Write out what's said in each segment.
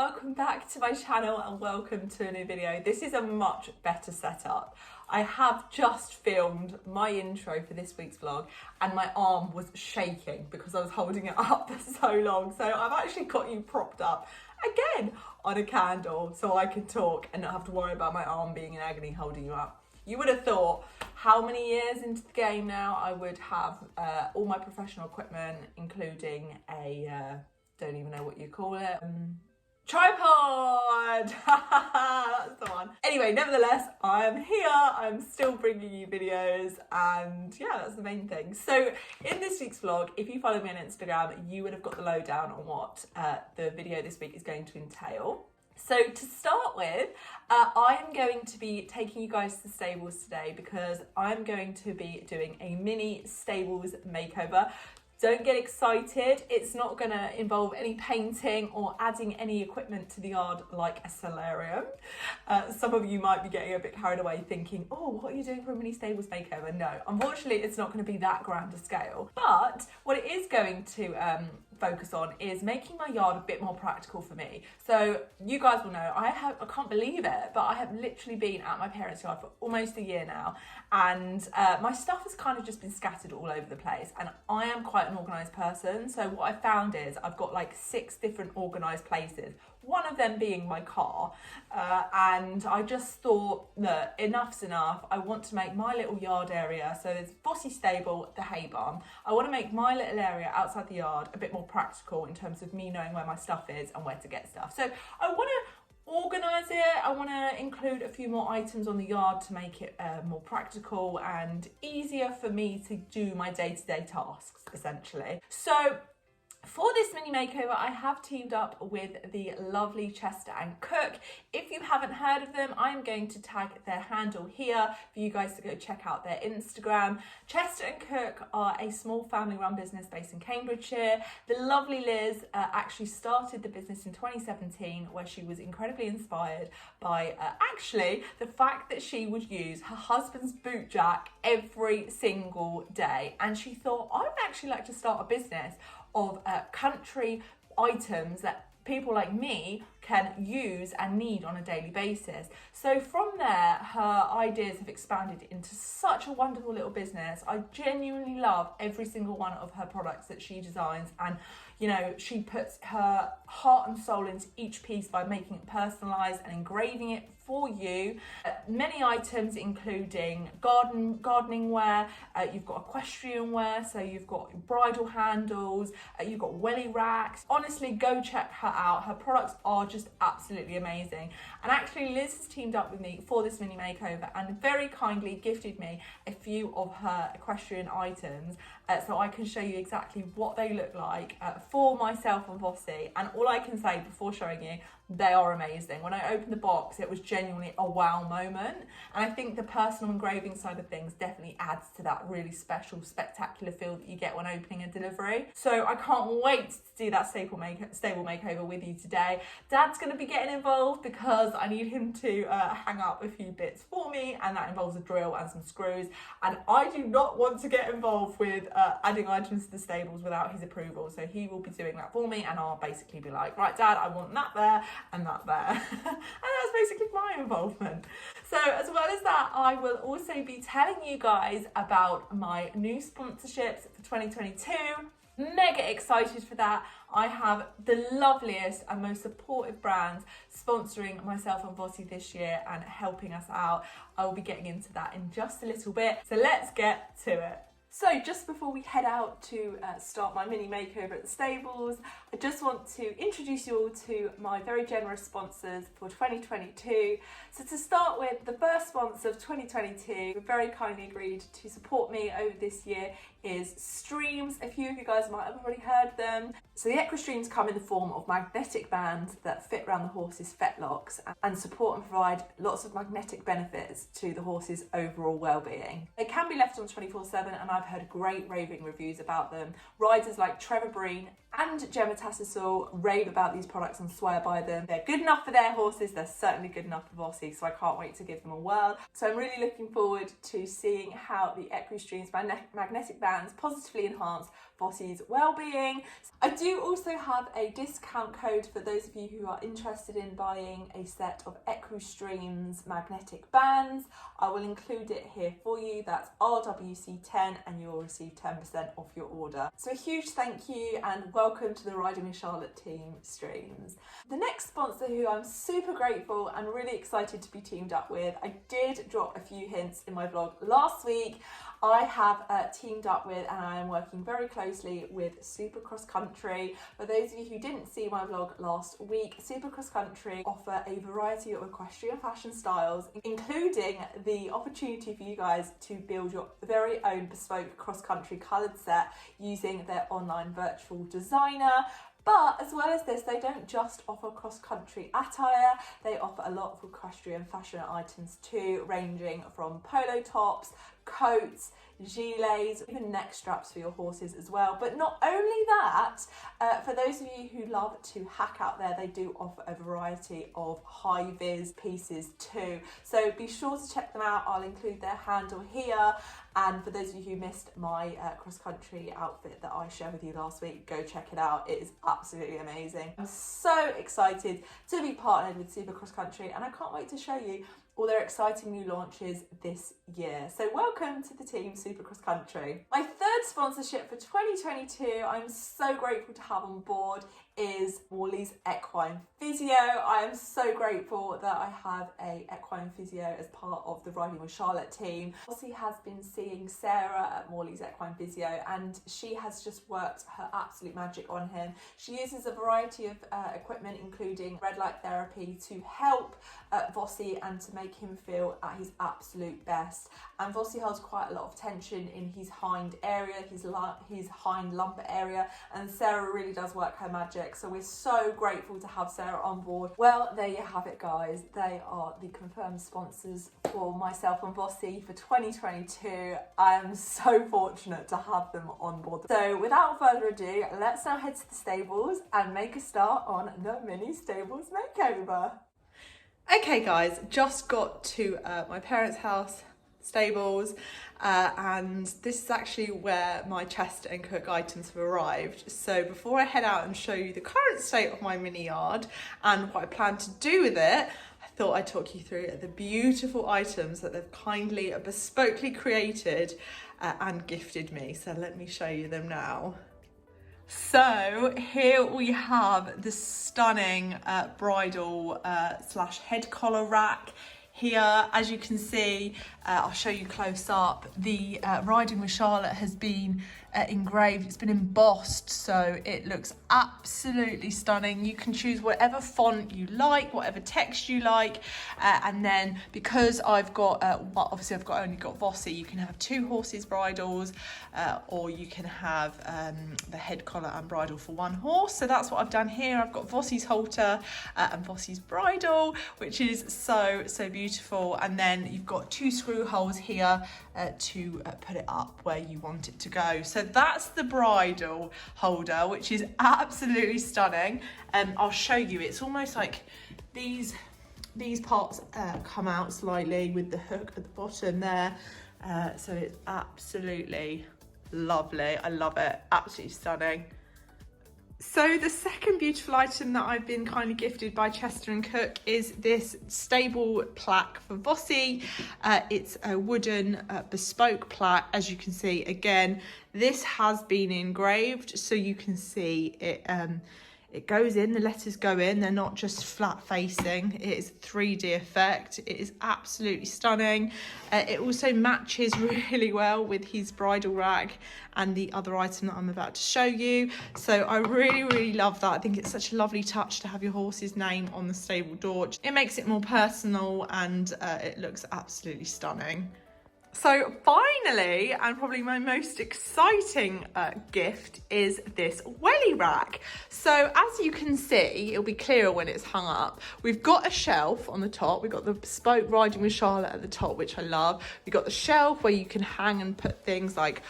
welcome back to my channel and welcome to a new video. This is a much better setup. I have just filmed my intro for this week's vlog and my arm was shaking because I was holding it up for so long. So I've actually got you propped up again on a candle so I can talk and not have to worry about my arm being in agony holding you up. You would have thought how many years into the game now I would have all my professional equipment, including a, don't even know what you call it, tripod! That's the one. Anyway, nevertheless, I'm here, I'm still bringing you videos, and yeah, that's the main thing. So in this week's vlog, if you follow me on Instagram, you would have got the lowdown on what the video this week is going to entail. So to start with, I am going to be taking you guys to the stables today because I'm going to be doing a mini stables makeover. Don't get excited, it's not going to involve any painting or adding any equipment to the yard like a solarium. Some of you might be getting a bit carried away thinking, oh, what are you doing for a mini stables makeover? No, unfortunately it's not going to be that grand a scale. But what it is going to focus on is making my yard a bit more practical for me. So you guys will know, I can't believe it, but I have literally been at my parents' yard for almost a year now, and my stuff has kind of just been scattered all over the place, and I am quite an organised person. So what I found is I've got like 6 different organised places, one of them being my car, and I just thought that enough's enough. I want to make my little yard area, so there's Vossi stable, the hay barn. I want to make my little area outside the yard a bit more practical in terms of me knowing where my stuff is and where to get stuff. So I want to organise it, I want to include a few more items on the yard to make it more practical and easier for me to do my day-to-day tasks, essentially. So for this mini makeover, I have teamed up with the lovely Chester&Cooke. If you haven't heard of them, I'm going to tag their handle here for you guys to go check out their Instagram. Chester&Cooke are a small family-run business based in Cambridgeshire. The lovely Liz actually started the business in 2017, where she was incredibly inspired by actually the fact that she would use her husband's boot jack every single day. And she thought, I would actually like to start a business of country items that people like me can use and need on a daily basis. So from there, her ideas have expanded into such a wonderful little business. I genuinely love every single one of her products that she designs, and you know, she puts her heart and soul into each piece by making it personalised and engraving it for you. Many items including gardening wear, you've got equestrian wear, so you've got bridle handles, you've got welly racks. Honestly, go check her out. Her products are just absolutely amazing. And actually Liz has teamed up with me for this mini makeover and very kindly gifted me a few of her equestrian items so I can show you exactly what they look like for myself and Vossi. And all I can say before showing you, they are amazing. When I opened the box, it was genuinely a wow moment. And I think the personal engraving side of things definitely adds to that really special, spectacular feel that you get when opening a delivery. So I can't wait to do that stable makeover with you today. Dad's going to be getting involved because I need him to hang up a few bits for me, and that involves a drill and some screws. And I do not want to get involved with adding items to the stables without his approval. So he will be doing that for me, and I'll basically be like, right, Dad, I want that there and that there. And that's basically my involvement. So as well as that, I will also be telling you guys about my new sponsorships for 2022. Mega excited for that. I have the loveliest and most supportive brands sponsoring myself and Vossi this year and helping us out. I will be getting into that in just a little bit. So let's get to it. So just before we head out to start my mini makeover at the stables, I just want to introduce you all to my very generous sponsors for 2022. So to start with, the first sponsor of 2022, who very kindly agreed to support me over this year, is Streams. A few of you guys might have already heard them. So the Equ Streams come in the form of magnetic bands that fit around the horse's fetlocks and support and provide lots of magnetic benefits to the horse's overall well-being. They can be left on 24/7, and I've heard great raving reviews about them. Riders like Trevor Breen and Gemma Tassisall rave about these products and swear by them. They're good enough for their horses, they're certainly good enough for Vossi, so I can't wait to give them a whirl. So I'm really looking forward to seeing how the Equ Streamz magnetic bands positively enhance Vossi's well-being. I do also have a discount code for those of you who are interested in buying a set of Equ Streamz magnetic bands. I will include it here for you. That's RWC10 and you will receive 10% off your order. So a huge thank you and welcome to the Riding with Charlotte team streams. The next sponsor who I'm super grateful and really excited to be teamed up with, I did drop a few hints in my vlog last week. I have teamed up with and I am working very closely with Supercross Country. For those of you who didn't see my vlog last week, Supercross Country offer a variety of equestrian fashion styles, including the opportunity for you guys to build your very own bespoke cross-country coloured set using their online virtual designer. But as well as this, they don't just offer cross-country attire, they offer a lot of equestrian fashion items too, ranging from polo tops, coats, gilets, even neck straps for your horses as well. But not only that, for those of you who love to hack out there, they do offer a variety of high-vis pieces too. So be sure to check them out. I'll include their handle here. And for those of you who missed my cross-country outfit that I shared with you last week, go check it out. It is absolutely amazing. I'm so excited to be partnered with Supercross Country and I can't wait to show you all their exciting new launches this year. So welcome to the team Supercross Country. My third sponsorship for 2022, I'm so grateful to have on board, is Morley's Equine Physio. I am so grateful that I have a equine physio as part of the Riding with Charlotte team. Vossi has been seeing Sarah at Morley's Equine Physio and she has just worked her absolute magic on him. She uses a variety of equipment including red light therapy to help Vossi and to make him feel at his absolute best. And Vossi holds quite a lot of tension in his hind area, his hind lumbar area, and Sarah really does work her magic. So we're so grateful to have Sarah on board. Well, there you have it, guys. They are the confirmed sponsors for myself and Vossi for 2022. I am so fortunate to have them on board. So without further ado, let's now head to the stables and make a start on the mini stables makeover. Okay guys, just got to my parents' house, stables, and this is actually where my Chester&Cooke items have arrived. So before I head out and show you the current state of my mini yard and what I plan to do with it, I thought I'd talk you through the beautiful items that they've kindly, bespokely created and gifted me. So let me show you them now. So here we have the stunning bridle slash head collar rack. Here, as you can see, I'll show you close up, the Riding with Charlotte has been engraved, it's been embossed, so it looks absolutely stunning. You can choose whatever font you like, whatever text you like, and then because I've got, well, obviously I've only got Vossi, you can have two horses' bridles, or you can have the head collar and bridle for one horse. So that's what I've done here. I've got Vossi's halter and Vossi's bridle, which is so beautiful. And then you've got two screw holes here to put it up where you want it to go. So that's the bridle holder, which is absolutely stunning. I'll show you. It's almost like these parts come out slightly with the hook at the bottom there. So it's absolutely lovely. I love it. Absolutely stunning. So the second beautiful item that I've been kindly gifted by Chester&Cooke is this stable plaque for Vossi. It's a wooden bespoke plaque. As you can see, again, this has been engraved, so you can see it. It goes in, the letters go in, they're not just flat facing, it is a 3D effect. It is absolutely stunning. It also matches really well with his bridle rack and the other item that I'm about to show you. So I really love that. I think it's such a lovely touch to have your horse's name on the stable door. It makes it more personal and it looks absolutely stunning. So finally, and probably my most exciting gift, is this welly rack. So as you can see, it'll be clearer when it's hung up. We've got a shelf on the top. We've got the bespoke riding with Charlotte at the top, which I love. We've got the shelf where you can hang and put things like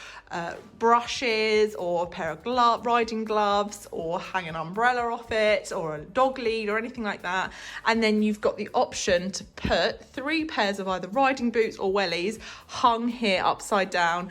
brushes or a pair of riding gloves, or hang an umbrella off it, or a dog lead or anything like that. And then you've got the option to put 3 pairs of either riding boots or wellies hung here upside down,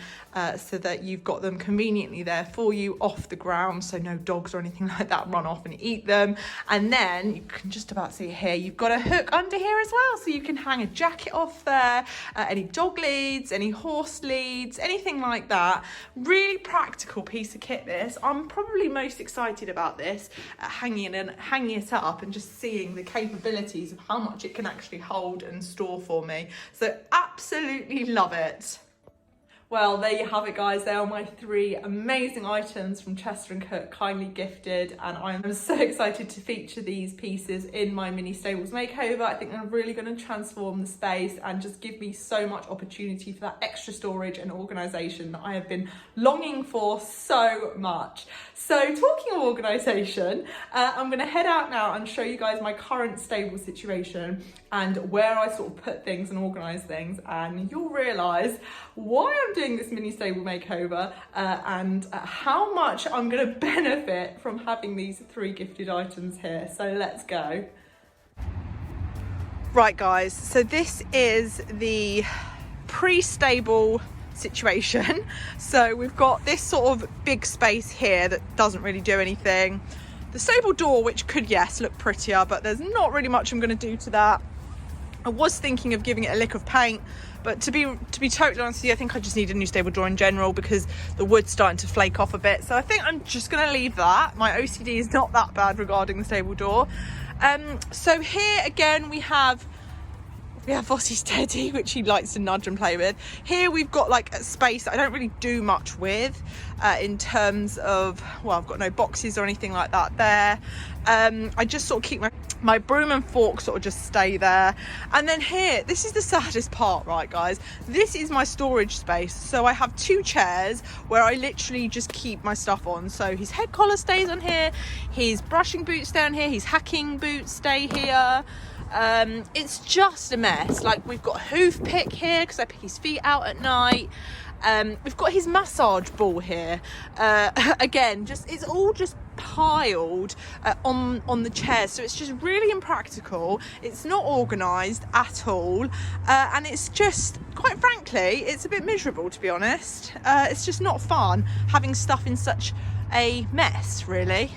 so that you've got them conveniently there for you off the ground, so no dogs or anything like that run off and eat them. And then you can just about see here, you've got a hook under here as well, so you can hang a jacket off there, any dog leads, any horse leads, anything like that. Really practical piece of kit this. I'm probably most excited about this, hanging it up and just seeing the capabilities of how much it can actually hold and store for me. So absolutely love it. Well, there you have it, guys. They are my 3 amazing items from Chester&Cooke, kindly gifted, and I'm so excited to feature these pieces in my mini stables makeover. I think they're really going to transform the space and just give me so much opportunity for that extra storage and organisation that I have been longing for so much. So talking of organisation, I'm going to head out now and show you guys my current stable situation and where I sort of put things and organise things, and you'll realise why I'm doing this mini stable makeover and how much I'm going to benefit from having these 3 gifted items here. So let's go. Right, guys, so this is the pre-stable situation. So we've got this sort of big space here that doesn't really do anything. The stable door, which could, yes, look prettier, but there's not really much I'm going to do to that. I was thinking of giving it a lick of paint, but to be totally honest with you, I think I just need a new stable door in general because the wood's starting to flake off a bit. So I think I'm just going to leave that. My OCD is not that bad regarding the stable door. So here again we have Vossi's teddy, which he likes to nudge and play with. Here we've got like a space that I don't really do much with in terms of, well, I've got no boxes or anything like that there. I just sort of keep my broom and fork sort of just stay there. And then here, this is the saddest part, right, guys? This is my storage space. So I have 2 chairs where I literally just keep my stuff on. So his head collar stays on here, his brushing boots stay on here, his hacking boots stay here. It's just a mess. Like, we've got a hoof pick here because I pick his feet out at night. We've got his massage ball here. Again, it's all just piled on the chairs, so it's just really impractical. It's not organised at all, and it's just, quite frankly, it's a bit miserable, to be honest. It's just not fun having stuff in such a mess, really.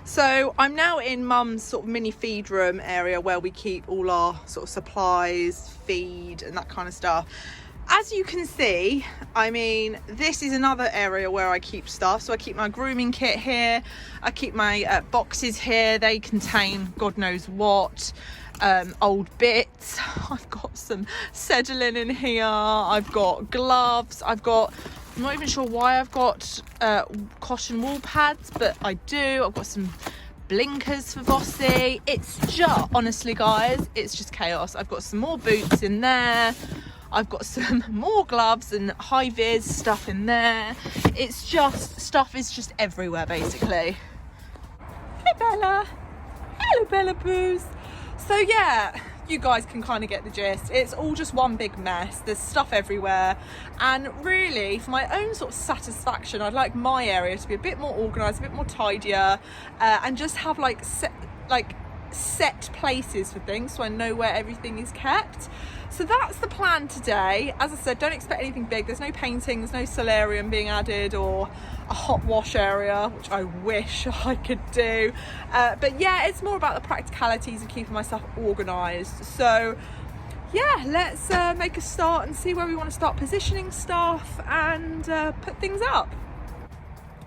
So I'm now in Mum's sort of mini feed room area where we keep all our sort of supplies, feed and that kind of stuff. As you can see, I mean, this is another area where I keep stuff. So I keep my grooming kit here. I keep my boxes here. They contain God knows what. Old bits. I've got some settling in here. I've got gloves. I'm not even sure why I've got cotton wool pads, but I do. I've got some blinkers for Vossi. It's just, honestly, guys, it's just chaos. I've got some more boots in there. I've got some more gloves and high-vis stuff in there. It's just, stuff is just everywhere, basically. Hey, Bella. Hello, Bella Boos. So, yeah, you guys can kind of get the gist. It's all just one big mess. There's stuff everywhere. And really, for my own sort of satisfaction, I'd like my area to be a bit more organised, a bit more tidier, and just have set places for things so I know where everything is kept. So that's the plan today. As I said, don't expect anything big. There's no painting, there's no solarium being added or a hot wash area, which I wish I could do. But yeah, it's more about the practicalities of keeping myself organised. So yeah, let's make a start and see where we want to start positioning stuff and put things up.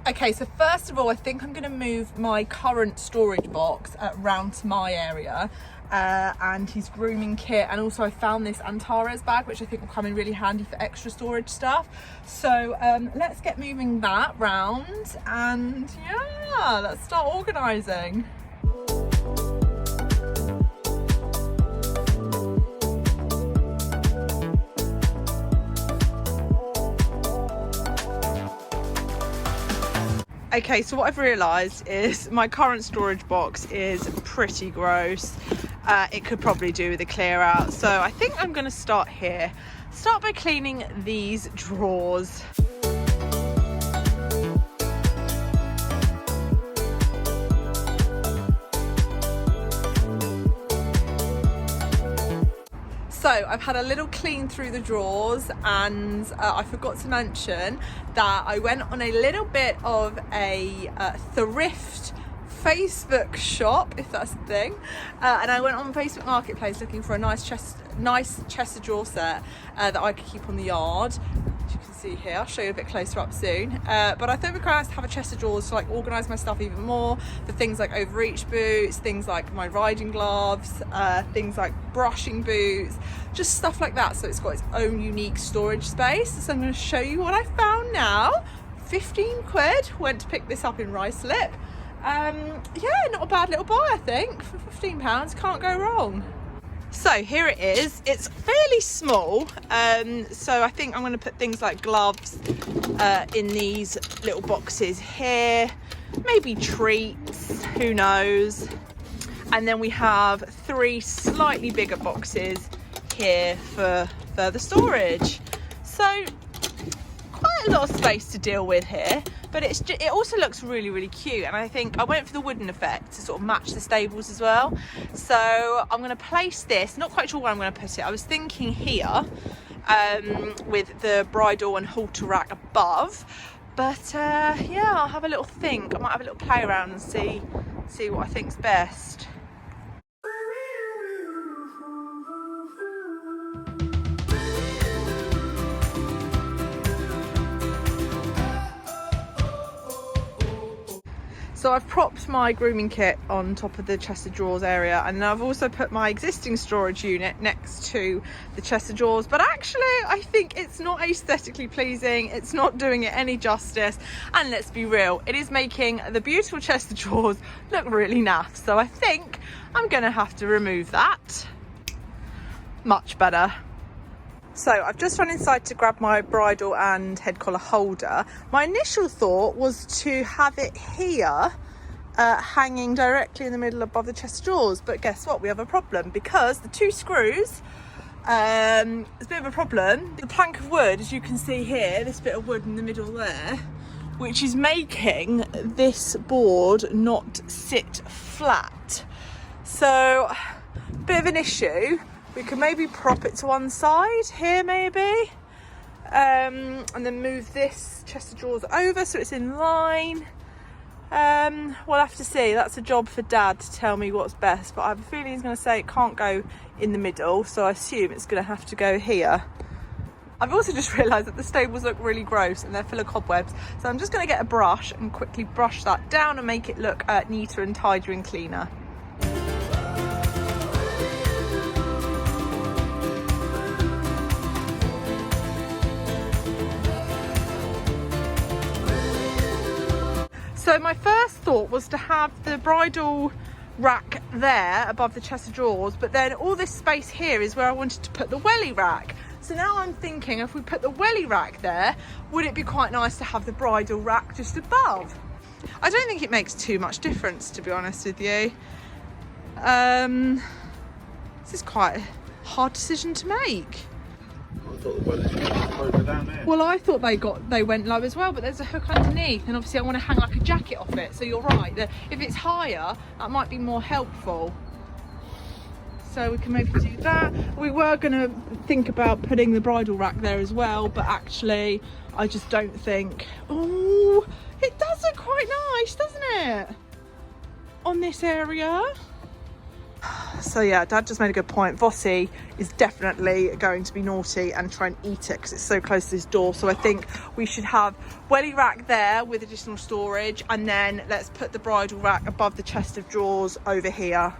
Okay, so first of all, I think I'm going to move my current storage box round to my area and his grooming kit, and also I found this Antares bag, which I think will come in really handy for extra storage stuff. So let's get moving that round and yeah, let's start organising. Okay, so what I've realised is my current storage box is pretty gross. It could probably do with a clear out. So I think I'm going to start here. Start by cleaning these drawers. So I've had a little clean through the drawers, and I forgot to mention that I went on a little bit of a thrift Facebook shop, if that's a thing, and I went on Facebook Marketplace looking for a nice Chester drawer set that I could keep on the yard. As you can see here, I'll show you a bit closer up soon, but I thought it'd be quite nice to have a chest of drawers to like organise my stuff even more, for things like overreach boots, things like my riding gloves, things like brushing boots, just stuff like that, so it's got its own unique storage space. So I'm going to show you what I found now. 15 quid, went to pick this up in Ruislip. Yeah, not a bad little buy, I think. For £15, can't go wrong. So here it is. It's fairly small, so I think I'm going to put things like gloves in these little boxes here, maybe treats, who knows. And then we have 3 slightly bigger boxes here for further storage. So quite a lot of space to deal with here, but it also looks really, really cute. And I think I went for the wooden effect to sort of match the stables as well. So I'm going to place this, not quite sure where I'm going to put it. I was thinking here with the bridle and halter rack above, but yeah, I'll have a little think. I might have a little play around and see what I think's best. So I've propped my grooming kit on top of the chest of drawers area, and I've also put my existing storage unit next to the chest of drawers, but actually I think it's not aesthetically pleasing. It's not doing it any justice, and let's be real, it is making the beautiful chest of drawers look really naff. So I think I'm gonna have to remove that. Much better. So I've just run inside to grab my bridle and head collar holder. My initial thought was to have it here, hanging directly in the middle above the chest of drawers, but guess what? We have a problem, because the 2 screws, it's a bit of a problem. The plank of wood, as you can see here, this bit of wood in the middle there, which is making this board not sit flat. So, bit of an issue. We could maybe prop it to one side here, maybe, and then move this chest of drawers over so it's in line. We'll have to see. That's a job for Dad to tell me what's best, but I have a feeling he's going to say it can't go in the middle, so I assume it's going to have to go here. I've also just realised that the stables look really gross and they're full of cobwebs, so I'm just going to get a brush and quickly brush that down and make it look neater and tidier and cleaner. So my first thought was to have the bridle rack there above the chest of drawers, but then all this space here is where I wanted to put the welly rack. So now I'm thinking, if we put the welly rack there, would it be quite nice to have the bridle rack just above? I don't think it makes too much difference, to be honest with you. This is quite a hard decision to make. I thought the wellies were over down there. Well, I thought they went low as well, but there's a hook underneath, and obviously I want to hang like a jacket off it. So you're right, that if it's higher, that might be more helpful. So we can maybe do that. We were going to think about putting the bridle rack there as well, but actually I just don't think. Oh, it does look quite nice, doesn't it? On this area. So yeah, Dad just made a good point. Vossi is definitely going to be naughty and try and eat it because it's so close to his door. So I think we should have welly rack there with additional storage, and then let's put the bridle rack above the chest of drawers over here.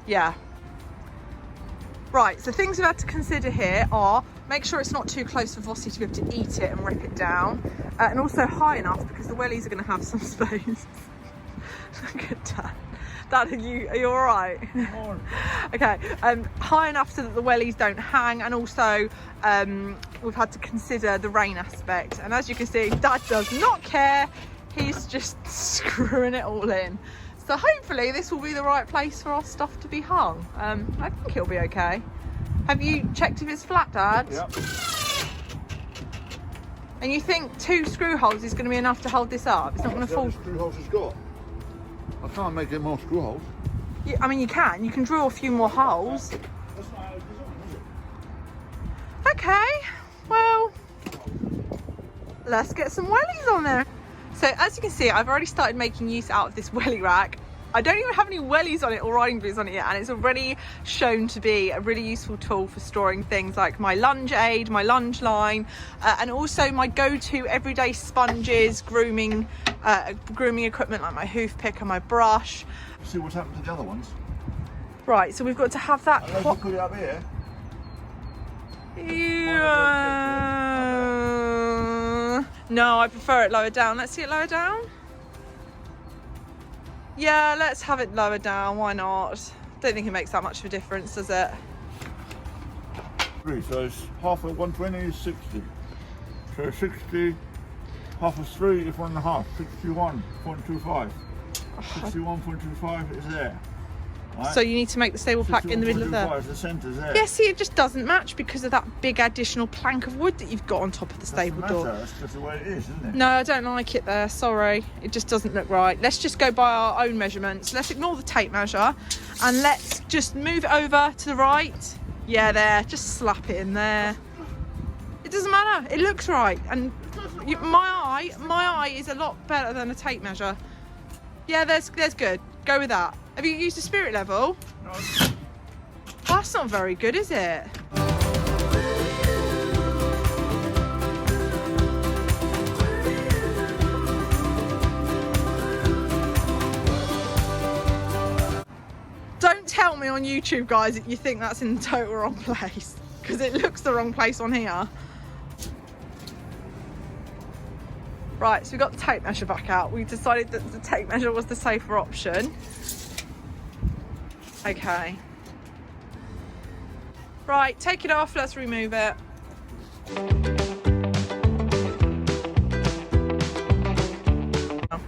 Yeah. Right, so things we've had to consider here are make sure it's not too close for Vossi to be able to eat it and rip it down, and also high enough because the wellies are going to have some space. Look at Dad. Dad, are you all right? Okay, high enough so that the wellies don't hang, and also we've had to consider the rain aspect. And as you can see, Dad does not care. He's just screwing it all in. So hopefully this will be the right place for our stuff to be hung. I think it'll be okay. Have you checked if it's flat, Dad? Yep. And you think 2 screw holes is going to be enough to hold this up? It's not going to fall. Screw holes it's got. I can't make it more screw holes. Yeah, I mean, you can. You can drill a few more holes. That's not how it's designed, is it? Okay, well, let's get some wellies on there. So as you can see, I've already started making use out of this welly rack. I don't even have any wellies on it or riding boots on it yet, and it's already shown to be a really useful tool for storing things like my lunge aid, my lunge line, and also my go-to everyday sponges, grooming equipment like my hoof pick and my brush. See what's happened to the other ones? Right, so we've got to have that. Unless you put it up here. No, I prefer it lower down. Let's see it lower down. Yeah, let's have it lower down. Why not? Don't think it makes that much of a difference, does it? So it's half of 120 is 60. So 60, half of 3 is 1.5. 61.25. 61.25 is there. Right? So you need to make the stable plaque in the middle of there. The centre's there. Yeah, see, it just doesn't match because of that big additional plank of wood that you've got on top of the stable door. That's just the way it is, isn't it? No, I don't like it there, sorry. It just doesn't look right. Let's just go by our own measurements. Let's ignore the tape measure and let's just move it over to the right. Yeah, there, just slap it in there. It doesn't matter, it looks right. And my eye is a lot better than a tape measure. Yeah, there's good. Go with that. Have you used a spirit level? No. Oh, that's not very good, is it? Don't tell me on YouTube, guys, that you think that's in the total wrong place, because it looks the wrong place on here. Right, so we got the tape measure back out. We decided that the tape measure was the safer option. Okay. Right, take it off, let's remove it.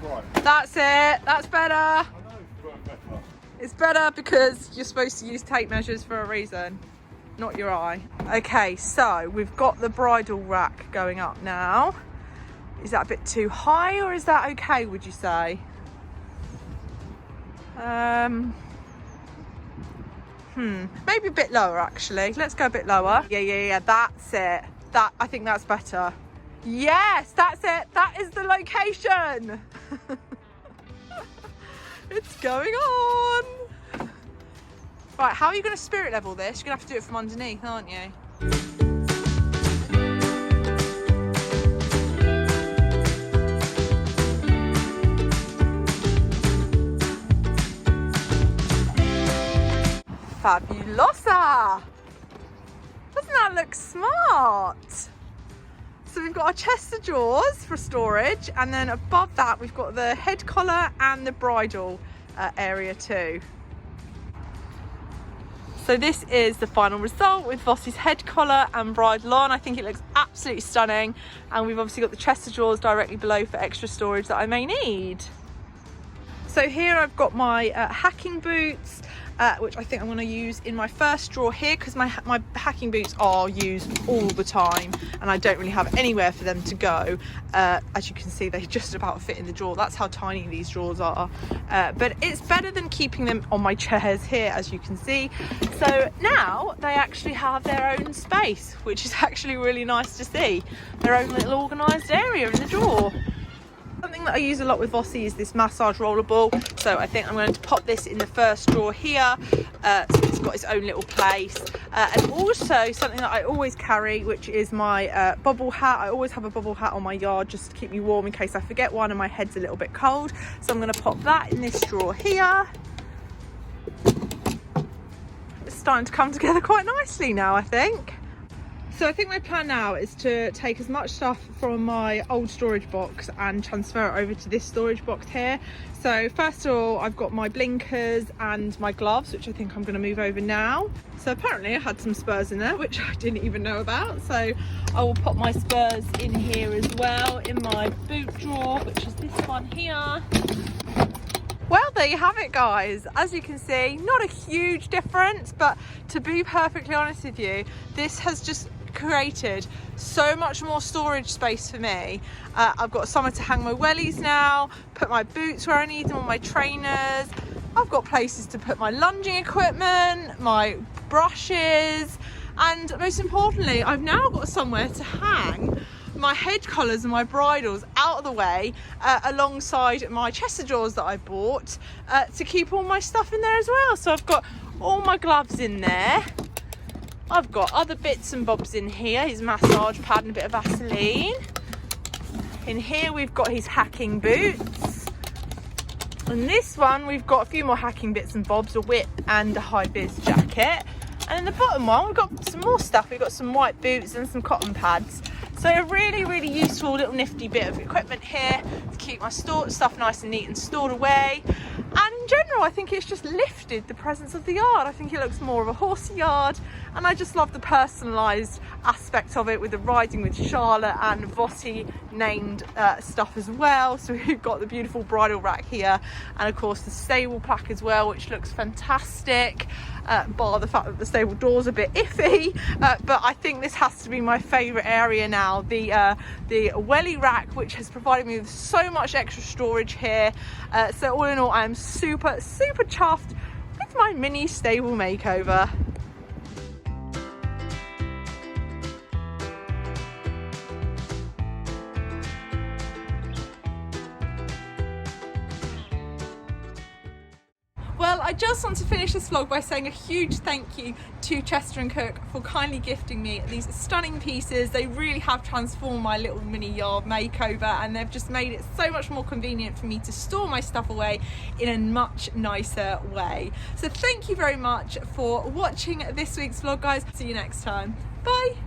Right. That's it, that's better. I know it's going better. It's better because you're supposed to use tape measures for a reason, not your eye. Okay, so we've got the bridle rack going up now. Is that a bit too high or is that okay, would you say? Maybe a bit lower actually. Let's go a bit lower. Yeah, that's it. I think that's better. Yes, that's it. That is the location. It's going on. Right, how are you going to spirit level this? You're going to have to do it from underneath, aren't you? Fabulosa! Doesn't that look smart? So we've got our chest of drawers for storage, and then above that we've got the head collar and the bridle area too. So this is the final result with Vossi's head collar and bridle on. I think it looks absolutely stunning, and we've obviously got the chest of drawers directly below for extra storage that I may need. So here I've got my hacking boots, which I think I'm going to use in my first drawer here, because my hacking boots are used all the time and I don't really have anywhere for them to go. As you can see, they just about fit in the drawer. That's how tiny these drawers are. But it's better than keeping them on my chairs here, as you can see. So now they actually have their own space, which is actually really nice to see. Their own little organised area in the drawer. Something that I use a lot with Vossi is this massage roller ball. So I think I'm going to pop this in the first drawer here. So it's got its own little place. And also something that I always carry, which is my bubble hat. I always have a bubble hat on my yard just to keep me warm in case I forget one and my head's a little bit cold. So I'm going to pop that in this drawer here. It's starting to come together quite nicely now, I think. So I think my plan now is to take as much stuff from my old storage box and transfer it over to this storage box here. So first of all, I've got my blinkers and my gloves, which I think I'm going to move over now. So apparently I had some spurs in there, which I didn't even know about. So I will put my spurs in here as well, in my boot drawer, which is this one here. Well, there you have it, guys. As you can see, not a huge difference, but to be perfectly honest with you, this has just created so much more storage space for me. I've got somewhere to hang my wellies now, put my boots where I need them, all my trainers. I've got places to put my lunging equipment, my brushes, and most importantly, I've now got somewhere to hang my head collars and my bridles out of the way, alongside my chest of drawers that I bought, to keep all my stuff in there as well. So I've got all my gloves in there. I've got other bits and bobs in here, his massage pad and a bit of Vaseline. In here we've got his hacking boots. And this one we've got a few more hacking bits and bobs, a whip and a high vis jacket. And in the bottom one we've got some more stuff. We've got some white boots and some cotton pads. So a really, really useful little nifty bit of equipment here to keep my stuff nice and neat and stored away. And in general, I think it's just lifted the presence of the yard. I think it looks more of a horsey yard, and I just love the personalised aspect of it with the riding with Charlotte and Vossi named stuff as well. So we've got the beautiful bridle rack here, and of course the stable plaque as well, which looks fantastic. Bar the fact that the stable door's a bit iffy, but I think this has to be my favourite area now. The welly rack, which has provided me with so much extra storage here. So all in all, I am super chuffed with my mini stable makeover. Well, I just want to finish this vlog by saying a huge thank you to Chester&Cooke for kindly gifting me these stunning pieces. They really have transformed my little mini yard makeover, and they've just made it so much more convenient for me to store my stuff away in a much nicer way. So thank you very much for watching this week's vlog, guys. See you next time. Bye.